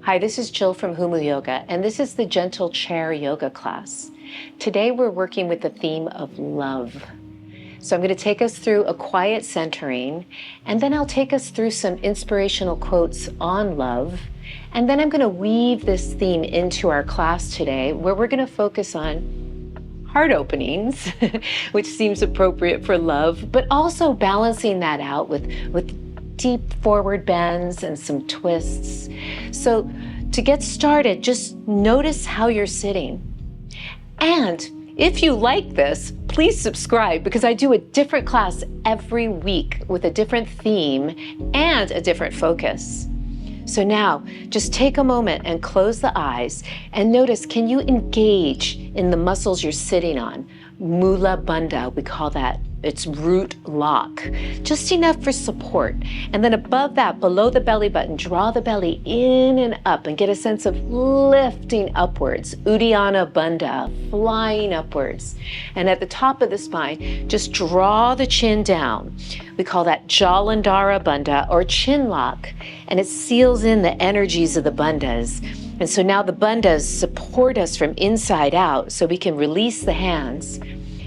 Hi, this is Jill from Humu Yoga, and this is the Gentle Chair Yoga class. Today we're working with the theme of love. So I'm going to take us through a quiet centering, and then I'll take us through some inspirational quotes on love, and then I'm going to weave this theme into our class today, where we're going to focus on heart openings, which seems appropriate for love, but also balancing that out with deep forward bends and some twists. So to get started, just notice how you're sitting. And if you like this, please subscribe, because I do a different class every week with a different theme and a different focus. So now, just take a moment and close the eyes and notice, can you engage in the muscles you're sitting on? Mula bandha, we call that. It's root lock, just enough for support. And then above that, below the belly button, draw the belly in and up and get a sense of lifting upwards. Uddiyana bandha, flying upwards. And at the top of the spine, just draw the chin down. We call that Jalandhara bandha or chin lock, and it seals in the energies of the bandhas. And so now the bandhas support us from inside out, so we can release the hands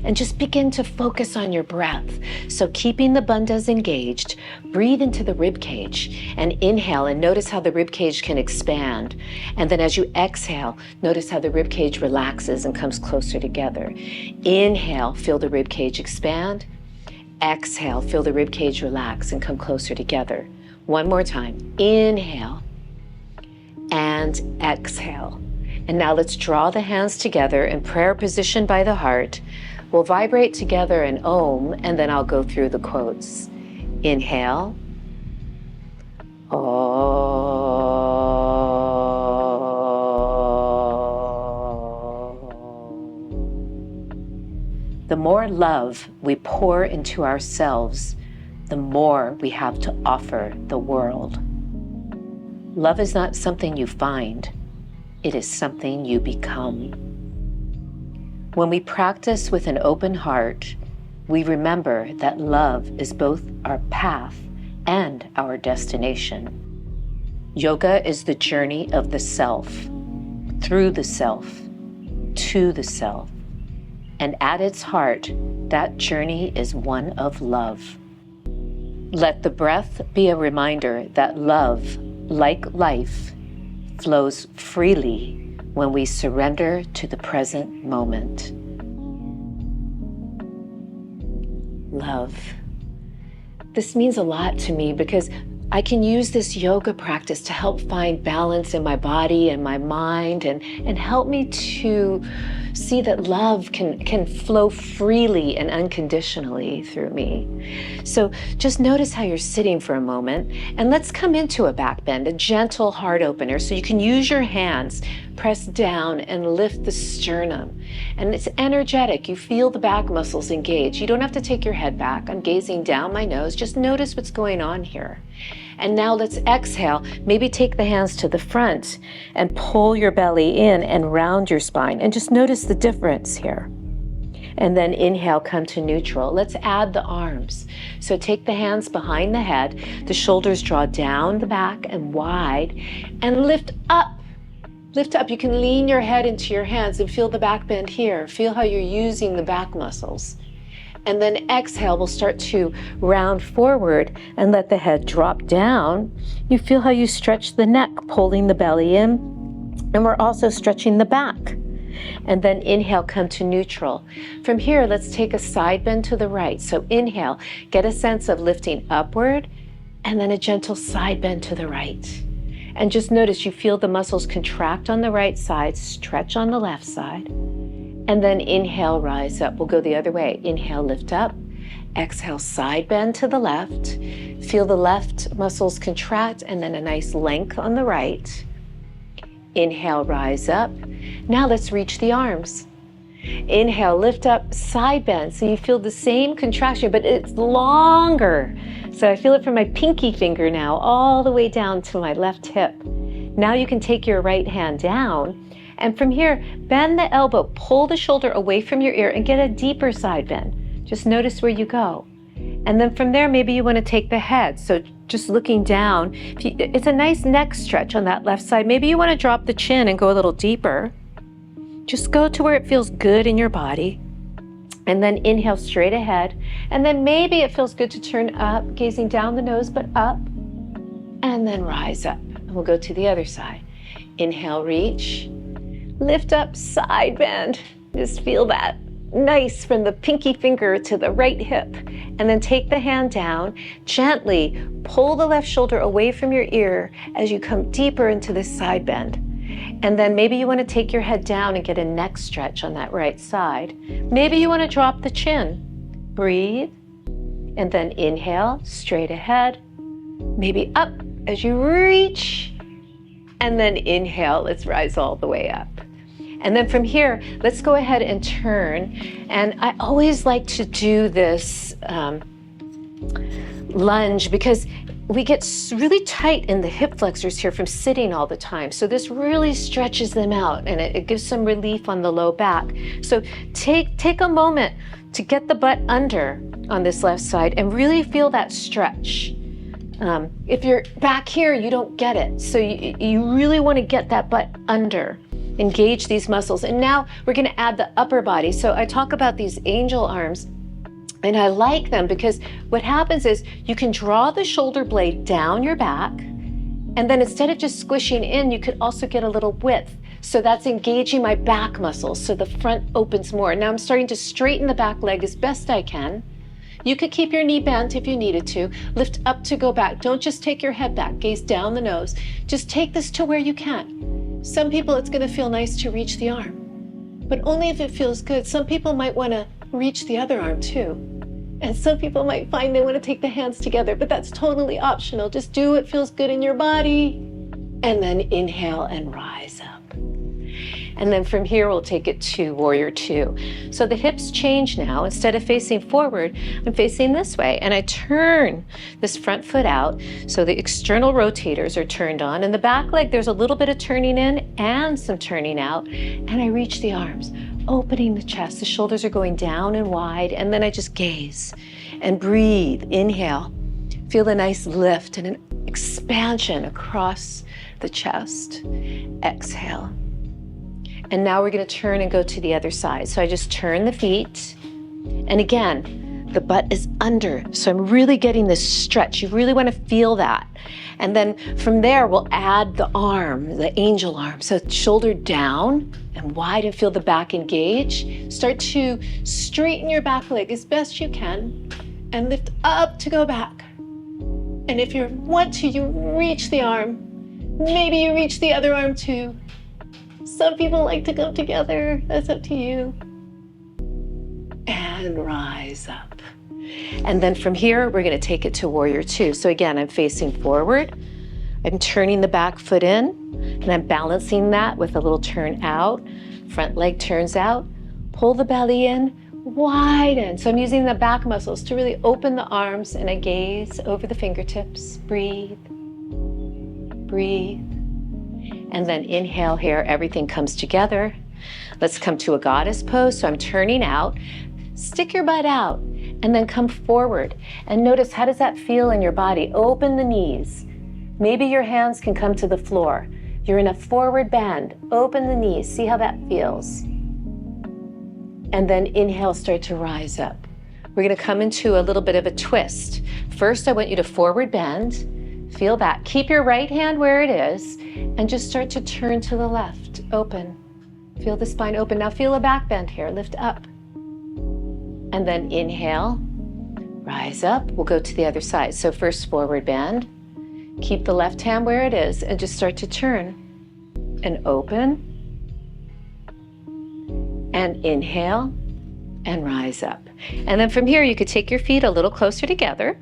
and just begin to focus on your breath. So keeping the bandhas engaged, breathe into the rib cage and inhale, and notice how the rib cage can expand. And then as you exhale, notice how the rib cage relaxes and comes closer together. Inhale, feel the rib cage expand. Exhale, feel the rib cage relax and come closer together. One more time. Inhale and exhale. And now let's draw the hands together in prayer position by the heart. We'll vibrate together an Om, and then I'll go through the quotes. Inhale. Om. The more love we pour into ourselves, the more we have to offer the world. Love is not something you find, it is something you become. When we practice with an open heart, we remember that love is both our path and our destination. Yoga is the journey of the self, through the self, to the self. And at its heart, that journey is one of love. Let the breath be a reminder that love, like life, flows freely when we surrender to the present moment. Love. This means a lot to me because I can use this yoga practice to help find balance in my body and my mind, and help me to see that love can flow freely and unconditionally through me. So just notice how you're sitting for a moment, and let's come into a back bend, a gentle heart opener. So you can use your hands, press down and lift the sternum. And it's energetic. You feel the back muscles engage. You don't have to take your head back. I'm gazing down my nose. Just notice what's going on here. And now let's exhale. Maybe take the hands to the front and pull your belly in and round your spine. And just notice the difference here. And then inhale, come to neutral. Let's add the arms. So take the hands behind the head. The shoulders draw down the back and wide. And lift up. Lift up. You can lean your head into your hands and feel the back bend here. Feel how you're using the back muscles. And then exhale, we'll start to round forward and let the head drop down. You feel how you stretch the neck, pulling the belly in. And we're also stretching the back. And then inhale, come to neutral. From here, let's take a side bend to the right. So inhale, get a sense of lifting upward, and then a gentle side bend to the right. And just notice you feel the muscles contract on the right side, stretch on the left side. And then inhale, rise up. We'll go the other way. Inhale, lift up. Exhale, side bend to the left. Feel the left muscles contract, and then a nice length on the right. Inhale, rise up. Now let's reach the arms. Inhale, lift up, side bend. So you feel the same contraction, but it's longer. So I feel it from my pinky finger now, all the way down to my left hip. Now you can take your right hand down. And from here, bend the elbow, pull the shoulder away from your ear and get a deeper side bend. Just notice where you go. And then from there, maybe you want to take the head. So just looking down. It's a nice neck stretch on that left side. Maybe you want to drop the chin and go a little deeper. Just go to where it feels good in your body. And then inhale straight ahead. And then maybe it feels good to turn up, gazing down the nose, but up. And then rise up. And we'll go to the other side. Inhale, reach. Lift up, side bend. Just feel that. Nice from the pinky finger to the right hip. And then take the hand down. Gently pull the left shoulder away from your ear as you come deeper into this side bend. And then maybe you want to take your head down and get a neck stretch on that right side. Maybe you want to drop the chin. Breathe. And then inhale, straight ahead. Maybe up as you reach. And then inhale, let's rise all the way up. And then from here, let's go ahead and turn. And I always like to do this lunge because we get really tight in the hip flexors here from sitting all the time. So this really stretches them out and it gives some relief on the low back. So take a moment to get the butt under on this left side and really feel that stretch. If you're back here, you don't get it. So you really want to get that butt under. Engage these muscles. And now we're going to add the upper body. So I talk about these angel arms, and I like them because what happens is you can draw the shoulder blade down your back, and then instead of just squishing in, you could also get a little width. So that's engaging my back muscles so the front opens more. Now I'm starting to straighten the back leg as best I can. You could keep your knee bent if you needed to. Lift up to go back. Don't just take your head back. Gaze down the nose. Just take this to where you can. Some people, it's going to feel nice to reach the arm, but only if it feels good. Some people might want to reach the other arm too. And some people might find they want to take the hands together, but that's totally optional. Just do what feels good in your body. And then inhale and rise up. And then from here, we'll take it to warrior two. So the hips change now. Instead of facing forward, I'm facing this way. And I turn this front foot out. So the external rotators are turned on. And the back leg, there's a little bit of turning in and some turning out. And I reach the arms, opening the chest. The shoulders are going down and wide. And then I just gaze and breathe. Inhale. Feel the nice lift and an expansion across the chest. Exhale. And now we're going to turn and go to the other side. So I just turn the feet. And again, the butt is under. So I'm really getting this stretch. You really want to feel that. And then from there, we'll add the arm, the angel arm. So shoulder down and wide and feel the back engage. Start to straighten your back leg as best you can and lift up to go back. And if you want to, you reach the arm. Maybe you reach the other arm too. Some people like to go together. That's up to you. And rise up. And then from here, we're going to take it to warrior two. So again, I'm facing forward. I'm turning the back foot in, and I'm balancing that with a little turn out. Front leg turns out. Pull the belly in, widen. So I'm using the back muscles to really open the arms, and I gaze over the fingertips. Breathe. Breathe. And then inhale here, everything comes together. Let's come to a goddess pose. So I'm turning out, stick your butt out, and then come forward. And notice, how does that feel in your body? Open the knees. Maybe your hands can come to the floor. You're in a forward bend. Open the knees, see how that feels. And then inhale, start to rise up. We're gonna come into a little bit of a twist. First, I want you to forward bend. Feel that. Keep your right hand where it is and just start to turn to the left. Open. Feel the spine open. Now feel a back bend here. Lift up. And then inhale. Rise up. We'll go to the other side. So first forward bend. Keep the left hand where it is and just start to turn. And open. And inhale. And rise up. And then from here, you could take your feet a little closer together.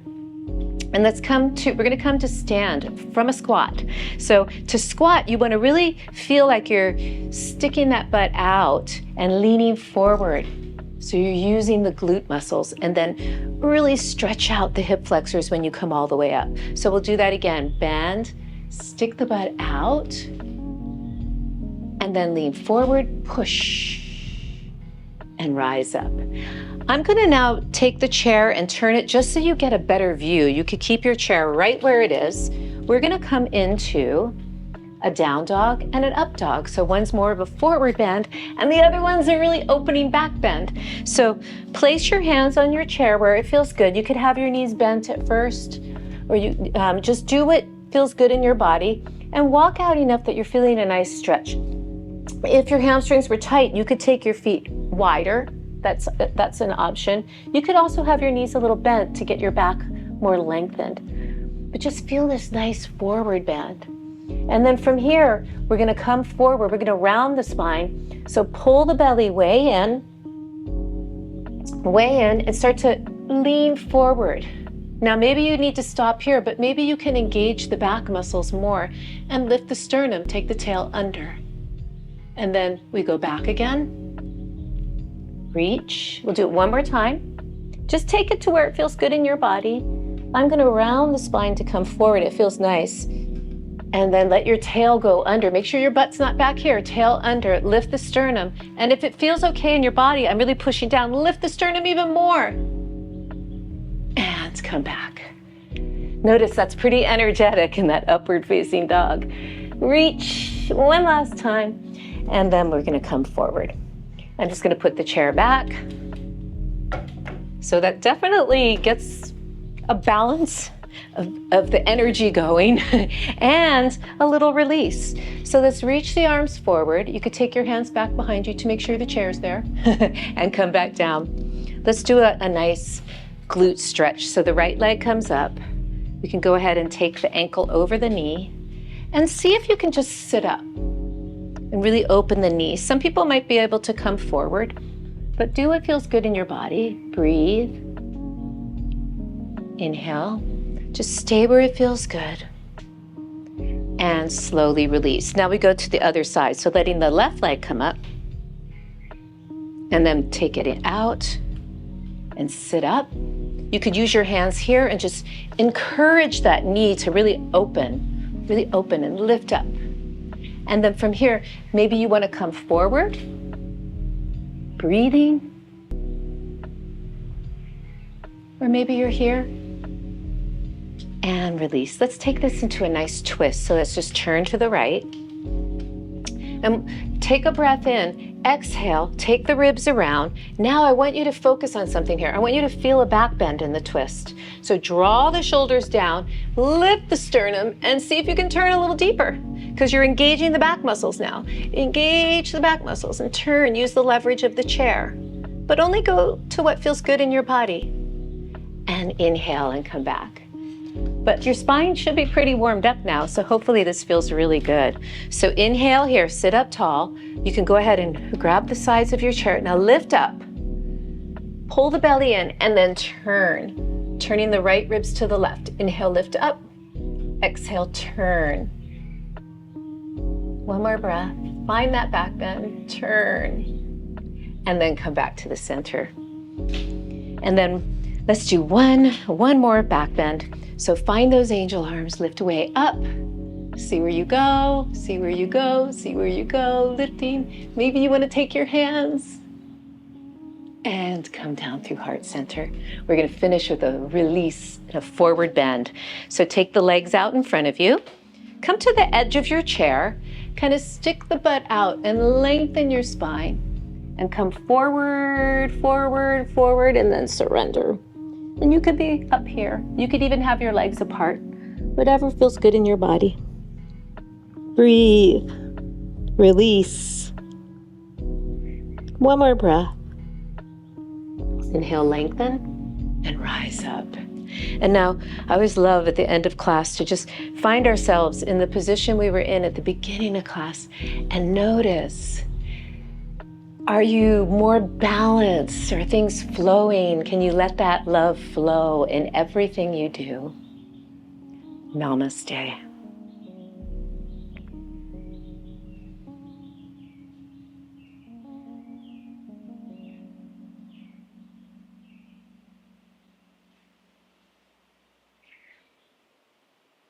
And we're going to come to stand from a squat. So to squat, you want to really feel like you're sticking that butt out and leaning forward. So you're using the glute muscles, and then really stretch out the hip flexors when you come all the way up. So we'll do that again. Bend, stick the butt out, and then lean forward, push, and rise up. I'm gonna now take the chair and turn it just so you get a better view. You could keep your chair right where it is. We're gonna come into a down dog and an up dog. So one's more of a forward bend and the other one's a really opening back bend. So place your hands on your chair where it feels good. You could have your knees bent at first, or you just do what feels good in your body and walk out enough that you're feeling a nice stretch. If your hamstrings were tight, you could take your feet wider. That's an option. You could also have your knees a little bent to get your back more lengthened. But just feel this nice forward bend. And then from here, we're gonna come forward. We're gonna round the spine. So pull the belly way in, and start to lean forward. Now maybe you need to stop here, but maybe you can engage the back muscles more and lift the sternum, take the tail under. And then we go back again. Reach. We'll do it one more time. Just take it to where it feels good in your body. I'm going to round the spine to come forward. It feels nice. And then let your tail go under. Make sure your butt's not back here. Tail under. Lift the sternum. And if it feels okay in your body, I'm really pushing down. Lift the sternum even more. And come back. Notice that's pretty energetic in that upward facing dog. Reach one last time. And then we're going to come forward. I'm just going to put the chair back. So that definitely gets a balance of the energy going and a little release. So let's reach the arms forward. You could take your hands back behind you to make sure the chair's there and come back down. Let's do a nice glute stretch. So the right leg comes up. You can go ahead and take the ankle over the knee and see if you can just sit up and really open the knees. Some people might be able to come forward, but do what feels good in your body. Breathe. Inhale. Just stay where it feels good. And slowly release. Now we go to the other side. So letting the left leg come up. And then take it out and sit up. You could use your hands here and just encourage that knee to really open and lift up. And then from here, maybe you want to come forward, breathing. Or maybe you're here and release. Let's take this into a nice twist. So let's just turn to the right and take a breath in, exhale, take the ribs around. Now I want you to focus on something here. I want you to feel a back bend in the twist. So draw the shoulders down, lift the sternum, and see if you can turn a little deeper because you're engaging the back muscles now. Engage the back muscles and turn, use the leverage of the chair, but only go to what feels good in your body. And inhale and come back. But your spine should be pretty warmed up now, so hopefully this feels really good. So inhale here, sit up tall. You can go ahead and grab the sides of your chair. Now lift up, pull the belly in, and then turn. Turning the right ribs to the left. Inhale, lift up. Exhale, turn. One more breath. Find that back bend, turn. And then come back to the center. And then let's do one more back bend. So find those angel arms, lift way up. See where you go, see where you go, see where you go, lifting. Maybe you want to take your hands and come down through heart center. We're going to finish with a release and a forward bend. So take the legs out in front of you. Come to the edge of your chair, kind of stick the butt out and lengthen your spine. And come forward, forward, forward, and then surrender. And you could be up here. You could even have your legs apart. Whatever feels good in your body. Breathe. Release. One more breath. Inhale, lengthen, and rise up. And now, I always love at the end of class to just find ourselves in the position we were in at the beginning of class and notice, are you more balanced? Are things flowing? Can you let that love flow in everything you do? Namaste.